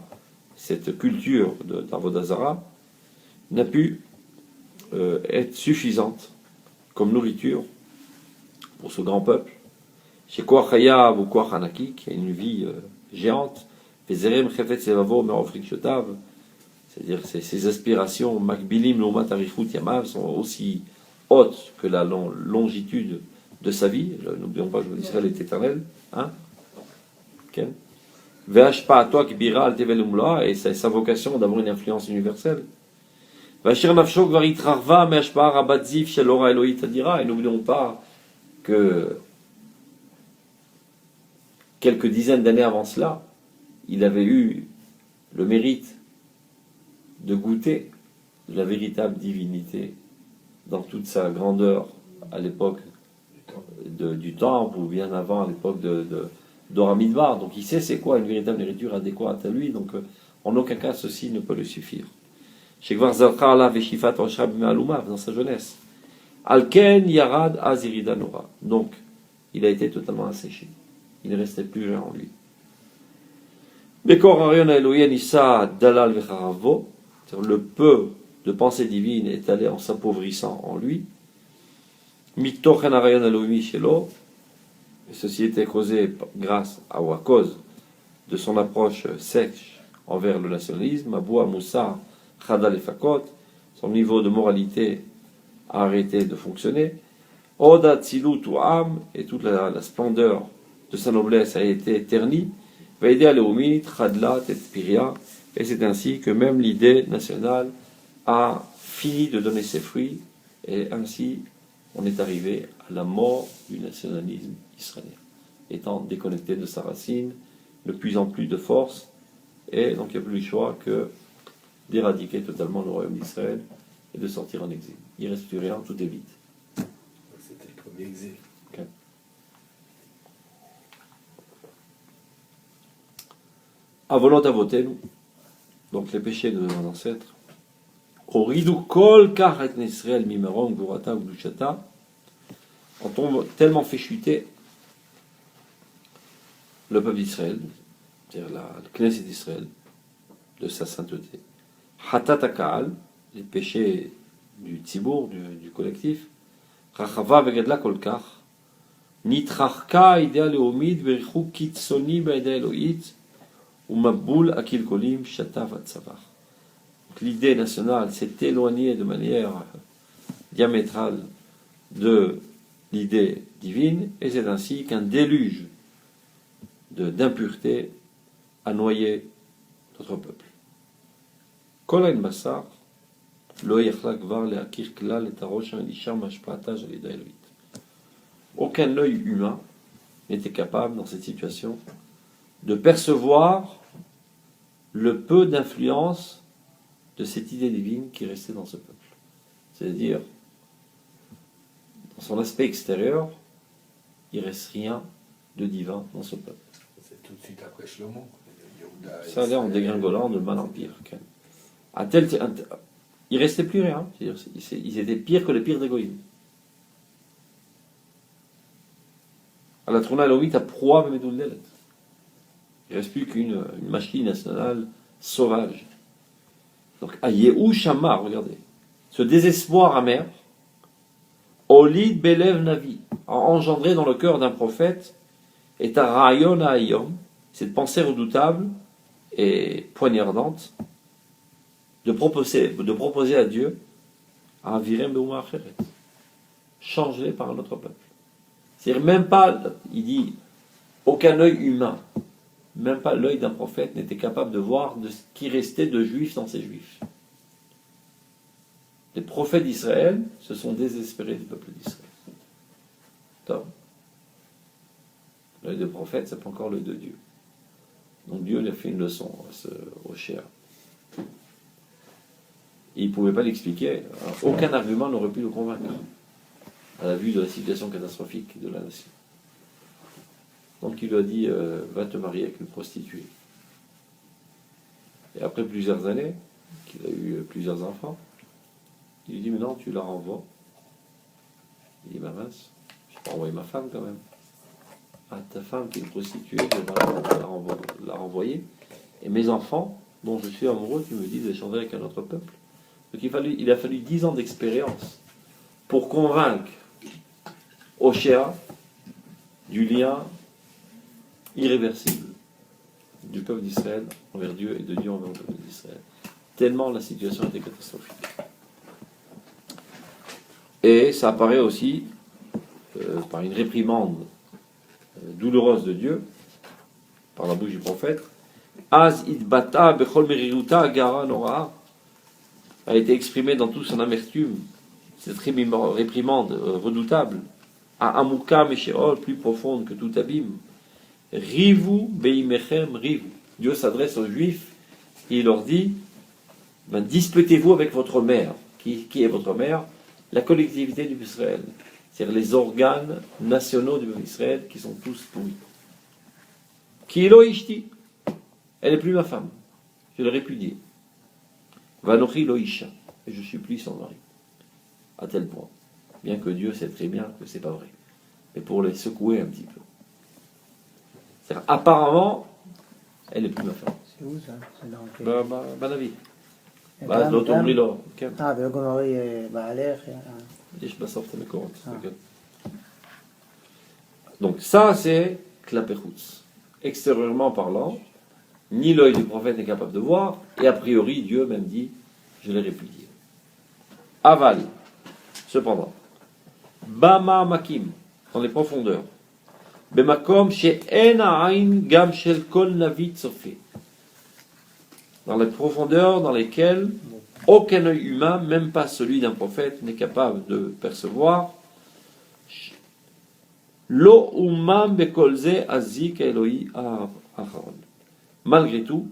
A: cette culture d'Avodazara n'a pu être suffisante comme nourriture pour ce grand peuple. Chez Koach Hayav ou Koach Hanaki, qui a une vie géante, c'est-à-dire ses aspirations, Makbilim Lomat Arichut Yamav, sont aussi hautes que la longitude de sa vie. N'oublions pas que Israël est éternel. Hein? Okay. Et sa vocation d'avoir une influence universelle. Et n'oublions pas que quelques dizaines d'années avant cela, il avait eu le mérite de goûter de la véritable divinité dans toute sa grandeur à l'époque du temple, ou bien avant à l'époque d'Oramidbar. Donc il sait c'est quoi une véritable nourriture adéquate à lui, donc en aucun cas ceci ne peut le suffire. Dans sa jeunesse. Alken Yarad Aziridanora. Donc, il a été totalement asséché. Il ne restait plus rien en lui. Le peu de pensée divine est allé en s'appauvrissant en lui. Et ceci était causé grâce à cause de son approche sèche envers le nationalisme. Aboua Moussa Khadal Fakot, son niveau de moralité a arrêté de fonctionner. Oda Tzilut Am, et toute la splendeur de sa noblesse a été ternie. Veidea Leumit, Khadlat et Piria, et c'est ainsi que même l'idée nationale a fini de donner ses fruits, et ainsi on est arrivé à la mort du nationalisme israélien, étant déconnecté de sa racine, ne puisant plus de force, et donc il n'y a plus le choix que d'éradiquer totalement le royaume d'Israël et de sortir en exil. Il ne reste plus rien, tout est vide.
D: C'était le premier exil.
A: Okay. Avolot avotenu, donc les péchés de nos ancêtres, Oridu kol kach et Israël mimaron gvurata gdushata, ont tellement fait chuter le peuple d'Israël, c'est-à-dire le Knesset d'Israël, de sa sainteté. Hatat HaKa'al, les péchés du Tzibour, du collectif, Rachava vegadla kolkach, Nitrachka idea leomid verichuk kitsoni ba'idea Elohit, Umabul akil kolim shatav atzavar. L'idée nationale s'est éloignée de manière diamétrale de l'idée divine, et c'est ainsi qu'un déluge d'impureté a noyé notre peuple. Kolain Bassar, aucun œil humain n'était capable, dans cette situation, de percevoir le peu d'influence de cette idée divine qui restait dans ce peuple. C'est-à-dire, dans son aspect extérieur, il ne reste rien de divin dans ce peuple.
D: C'est tout de suite après Shlomo. Yehuda,
A: Ça allait en dégringolant de mal en pire. Il ne restait plus rien. C'est-à-dire, ils étaient pires que les pires des goïms. À la Trona Elohit, à proie Meduldelet. Il ne reste plus qu'une machine nationale sauvage. Donc, à Yehu Shama, regardez, ce désespoir amer, Olid Belev Navi, a engendré dans le cœur d'un prophète, et à Rayon Ayom, cette pensée redoutable et poignardante, de proposer à Dieu, à Avirem Beuma Acheret, changer par un autre peuple. C'est-à-dire, même pas, il dit, aucun œil humain, même pas l'œil d'un prophète n'était capable de voir de ce qui restait de juifs dans ces juifs. Les prophètes d'Israël se sont désespérés du peuple d'Israël. Tom. L'œil de prophète, c'est pas encore l'œil de Dieu. Donc Dieu lui a fait une leçon au Shéa. Il ne pouvait pas l'expliquer. Aucun argument n'aurait pu le convaincre à la vue de la situation catastrophique de la nation. Donc il lui a dit, va te marier avec une prostituée. Et après plusieurs années, qu'il a eu plusieurs enfants, il lui dit, mais non, tu la renvoies. Il dit, bah mince, je peux envoyer ma femme quand même. Ah, ta femme qui est une prostituée, je vais la renvoyer. Et mes enfants, dont je suis amoureux, tu me dis d'échanger avec un autre peuple. Donc il a fallu 10 ans d'expérience pour convaincre Oshéa du lien irréversible du peuple d'Israël envers Dieu et de Dieu envers le peuple d'Israël. Tellement la situation était catastrophique. Et ça apparaît aussi par une réprimande douloureuse de Dieu, par la bouche du prophète. Az idbata bechol meriruta agara noraa a été exprimée dans toute son amertume, cette réprimande redoutable, à Amuka Meshéol, plus profonde que tout abîme. Rivu beimechem rivu. Dieu s'adresse aux Juifs et il leur dit, disputez-vous avec votre mère. Qui est votre mère? La collectivité du Israël. C'est-à-dire les organes nationaux du Israël qui sont tous pourris. Ki lo ishti. Elle n'est plus ma femme. Je l'ai répudiée. Vanochi lo isha. Et je suis plus son mari. À tel point. Bien que Dieu sait très bien que c'est pas vrai. Mais pour les secouer un petit peu. C'est-à-dire, apparemment, elle n'est plus ma femme.
C: C'est où ça? C'est dans quel...
A: בנביא.
C: גם-
A: ואז לא תאמרי לו, כן.
C: ולא גמרי בעלך.
A: יש בסוף את המקורות. כן. Donc ça, c'est Klapechutz. Extérieurement parlant, ni l'œil du prophète n'est capable de voir, et a priori, Dieu même dit, je l'ai répudié. Aval, cependant, Bama Makim, dans les profondeurs, Bemakom she'en ha'ain gam shel kol navi tzofé, dans les profondeurs dans lesquelles aucun œil humain, même pas celui d'un prophète, n'est capable de percevoir. Lo umam bekolze azik Eloi Aharon. Malgré tout,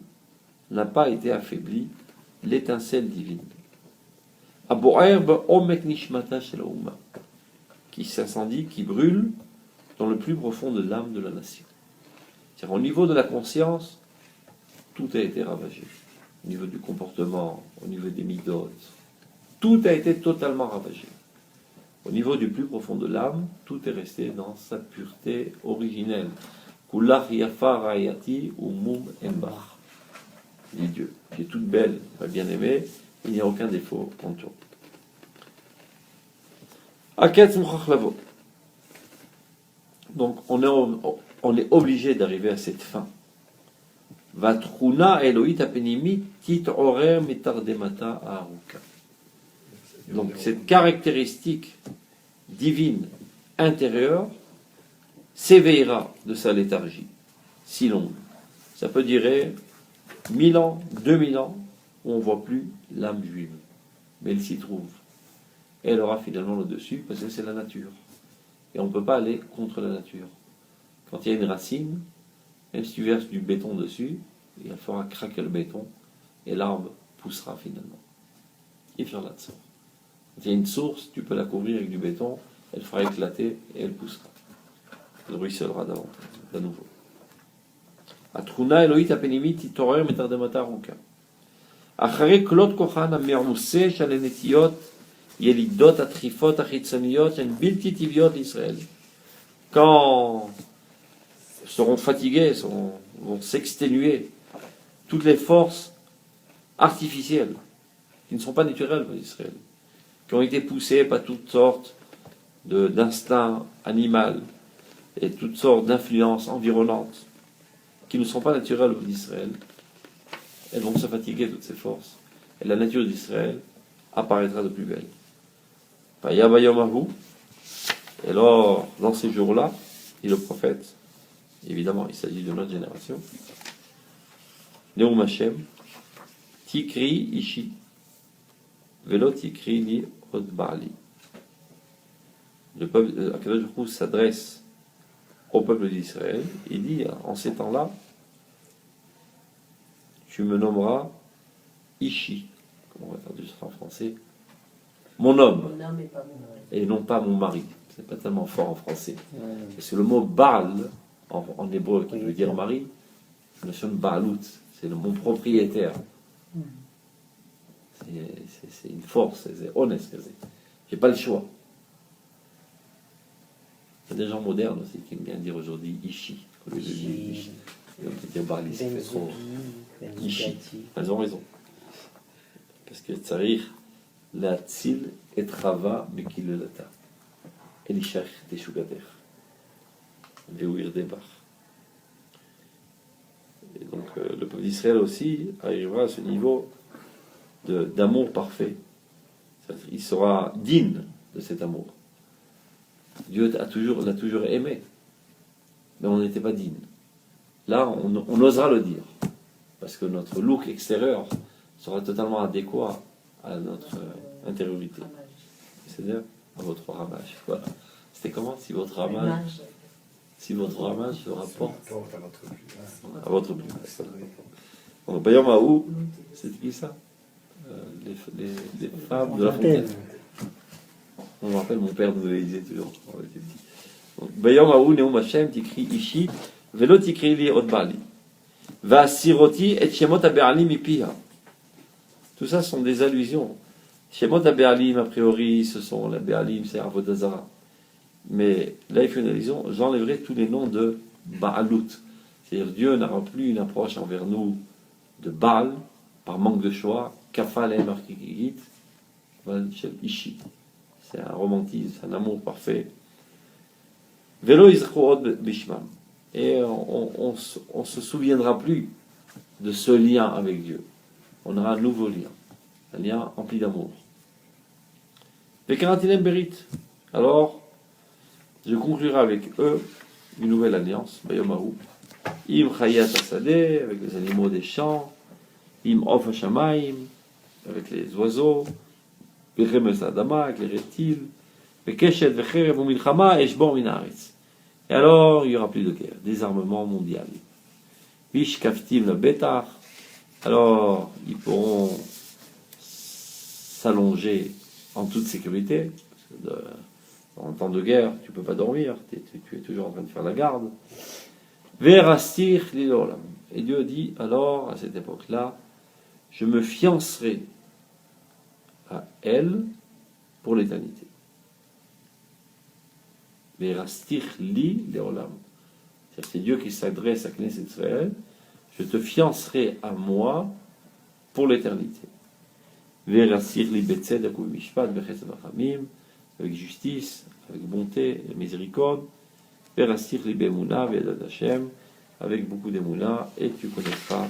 A: n'a pas été affaibli l'étincelle divine. Aboer be'omek nishmata shel ha'umma, qui s'incendie, qui brûle dans le plus profond de l'âme de la nation. C'est-à-dire, au niveau de la conscience, tout a été ravagé. Au niveau du comportement, au niveau des midotes, tout a été totalement ravagé. Au niveau du plus profond de l'âme, tout est resté dans sa pureté originelle. Kulach yafa rayati umum embach. Dit Dieu, qui est toute belle, ma bien-aimée, il n'y a aucun défaut en toi. Aketz mukach lavo. Donc on est obligé d'arriver à cette fin. Vatruna Elohit apenimit tit orer mitardemata aruka. Donc cette caractéristique divine intérieure s'éveillera de sa léthargie si longue. Ça peut durer 1000 ans, 2000 ans, où on ne voit plus l'âme juive. Mais elle s'y trouve. Et elle aura finalement le dessus parce que c'est la nature. Et on ne peut pas aller contre la nature. Quand il y a une racine, même si tu verses du béton dessus, il fera craquer le béton et l'arbre poussera finalement. Il fera là-dessus. Quand il y a une source, tu peux la couvrir avec du béton, elle fera éclater et elle poussera. il ruissellera d'à nouveau. התכונה האלוהית הפנימית תתעורר מתרדמתה ארוכה. אחרי כלות כוחן המעמוסה של הנטיות, ילידות הדחיפות החיצוניות שהן בלתי טבעיות לישראל. Quand seront fatigués, vont s'exténuer toutes les forces artificielles qui ne sont pas naturelles pour Israël, qui ont été poussées par toutes sortes d'instincts animaux et toutes sortes d'influences environnantes qui ne sont pas naturelles pour Israël, elles vont se fatiguer, toutes ces forces, et la nature d'Israël apparaîtra de plus belle. Et alors, dans ces jours-là, dit le prophète, évidemment, il s'agit de notre génération, Neum Hashem, Tikri Ishi, Velo Tikri Ni Od Baali. Le peuple, Akadosh Baruch Hu s'adresse au peuple d'Israël, il dit, en ces temps-là, tu me nommeras Ishi, comment on va traduire ça en français, mon homme,
E: Mon âme est pas mon âme.
A: et non pas mon mari. C'est pas tellement fort en français. Parce que le mot Baal, en hébreu, qui veut dire mari, la notion de Baalut, c'est mon propriétaire. C'est une force, c'est honnête. J'ai pas le choix. Il y a des gens modernes aussi qui aiment bien dire aujourd'hui Ishi. Au lieu de dire Ishi. Et on peut dire Baal, ça fait trop. Ishi. Elles ont raison. Parce que Tsarir, la Tzil et Trava, Bekilelata. Elishach Teshugader. Veuir Debar. Et donc le peuple d'Israël aussi arrivera à ce niveau d'amour parfait. Il sera digne de cet amour. Dieu l'a toujours aimé, mais on n'était pas digne. Là, on osera le dire, parce que notre look extérieur sera totalement adéquat à notre intériorité. C'est-à-dire à votre ramage. Voilà. C'était comment si votre ramage se rapporte à votre plus. Donc, Bayom Haou, c'est qui ça les femmes de la fontaine. On me rappelle, mon père nous le disait toujours quand on était petit. Bayom Haou, Neum Hashem, Tikri Ishi, Velo Tikri Li Od Baali. Va Siroti et Shemot Abe'alim Mipiha. Tout ça sont des allusions. Shemot Abe'alim, a priori, ce sont la Be'alim, c'est Avodah Zarah. Mais là, il fait une allusion, j'enlèverai tous les noms de Baalut. C'est-à-dire, Dieu n'aura plus une approche envers nous de Baal, par manque de choix, Kafal et Markikigit, Ishi. C'est un romantisme, un amour parfait. Velo Izrod Bishmam. Et on se souviendra plus de ce lien avec Dieu. On aura un nouveau lien, un lien empli d'amour. Vekaratinem Berit. Alors, je conclurai avec eux une nouvelle alliance, Bayomahu. Im Chayat Asadeh, avec les animaux des champs. Im Of Hashamaim, avec les oiseaux. Bechemes Adama, avec les reptiles. Bekeshet Vecherev Umilchama, Eshbor Minaretz. Et alors, il n'y aura plus de guerre, désarmement mondial. Vish Kaftim la Betar. Alors, ils pourront s'allonger en toute sécurité. Parce que en temps de guerre, tu ne peux pas dormir, tu es toujours en train de faire la garde. Verastir lilolam. Et Dieu dit, alors, à cette époque-là, je me fiancerai à elle pour l'éternité. Verastir li leolam. C'est Dieu qui s'adresse à Knesset Israël. Je te fiancerai à moi pour l'éternité. Verastir li betzedek u mishpat bechesed v'chamim. Avec justice, avec bonté et miséricorde, Verastir li be'emuna ve'edat Hashem, avec beaucoup d'émouna, et tu connaîtras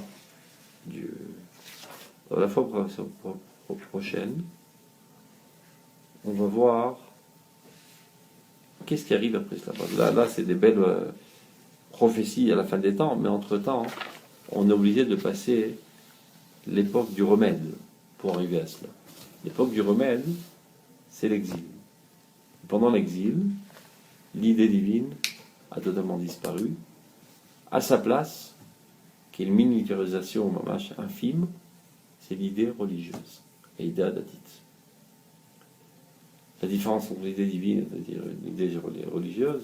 A: Dieu. Alors, la fois prochaine, on va voir qu'est-ce qui arrive après cela. Là c'est des belles prophéties à la fin des temps, mais entre-temps, on est obligé de passer l'époque du remède pour arriver à cela. L'époque du remède, c'est l'exil. Pendant l'exil, l'idée divine a totalement disparu. À sa place, qui est une miniaturisation mamash infime, c'est l'idée religieuse, l'idée datit. La différence entre l'idée divine, c'est-à-dire l'idée religieuse,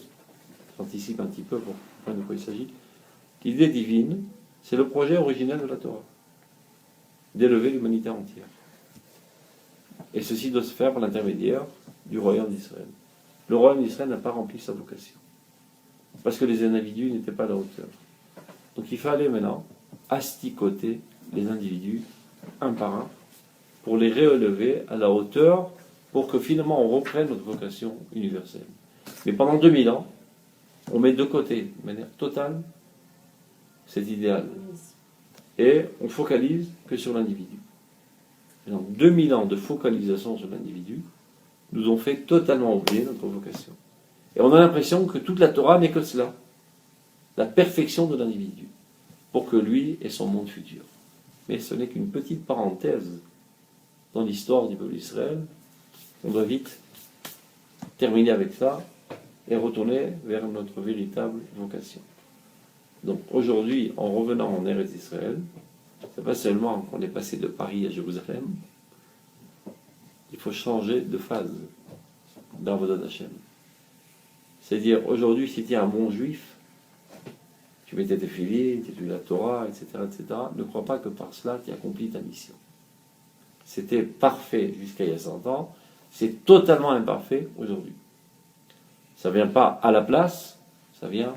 A: j'anticipe un petit peu pour comprendre de quoi il s'agit. L'idée divine, c'est le projet originel de la Torah, d'élever l'humanité entière. Et ceci doit se faire par l'intermédiaire du royaume d'Israël. Le royaume d'Israël n'a pas rempli sa vocation, parce que les individus n'étaient pas à la hauteur. Donc il fallait maintenant asticoter les individus un par un, pour les réélever à la hauteur, pour que finalement on reprenne notre vocation universelle. Mais pendant 2000 ans, on met de côté, de manière totale, cet idéal. Et on focalise que sur l'individu. Et donc 2000 ans de focalisation sur l'individu nous ont fait totalement oublier notre vocation. Et on a l'impression que toute la Torah n'est que cela, la perfection de l'individu, pour que lui ait son monde futur. Mais ce n'est qu'une petite parenthèse dans l'histoire du peuple d'Israël. On doit vite terminer avec ça et retourner vers notre véritable vocation. Donc aujourd'hui, en revenant en Eretz Israël, c'est pas seulement qu'on est passé de Paris à Jérusalem, il faut changer de phase dans Avodat Hashem. C'est-à-dire, aujourd'hui, si tu es un bon juif, tu mettais tes filets, tu étudies la Torah, etc., etc., ne crois pas que par cela, tu accomplis ta mission. C'était parfait jusqu'à il y a 100 ans, c'est totalement imparfait aujourd'hui. Ça ne vient pas à la place, ça vient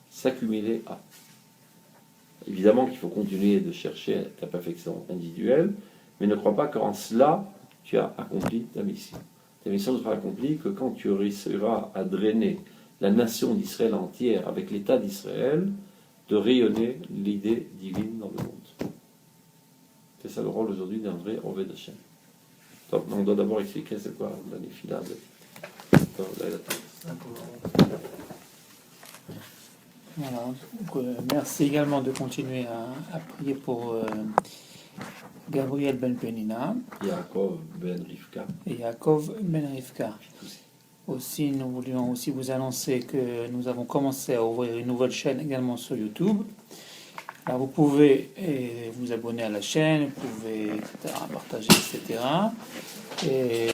A: s'accumuler à. Évidemment qu'il faut continuer de chercher ta perfection individuelle, mais ne crois pas qu'en cela, tu as accompli ta mission. Ta mission ne sera accomplie que quand tu réussiras à drainer la nation d'Israël entière avec l'État d'Israël, de rayonner l'idée divine dans le monde. C'est ça le rôle aujourd'hui d'un vrai Oved Hashem. Donc, on doit d'abord expliquer c'est quoi la Nefila de
B: Voilà. Donc, merci également de continuer à prier pour Gabriel Ben Penina
A: Yaakov Ben Rivka.
B: et Yaakov Ben Rivka. Aussi, nous voulions aussi vous annoncer que nous avons commencé à ouvrir une nouvelle chaîne également sur YouTube. Alors vous pouvez vous abonner à la chaîne, vous pouvez etc., partager, etc. Et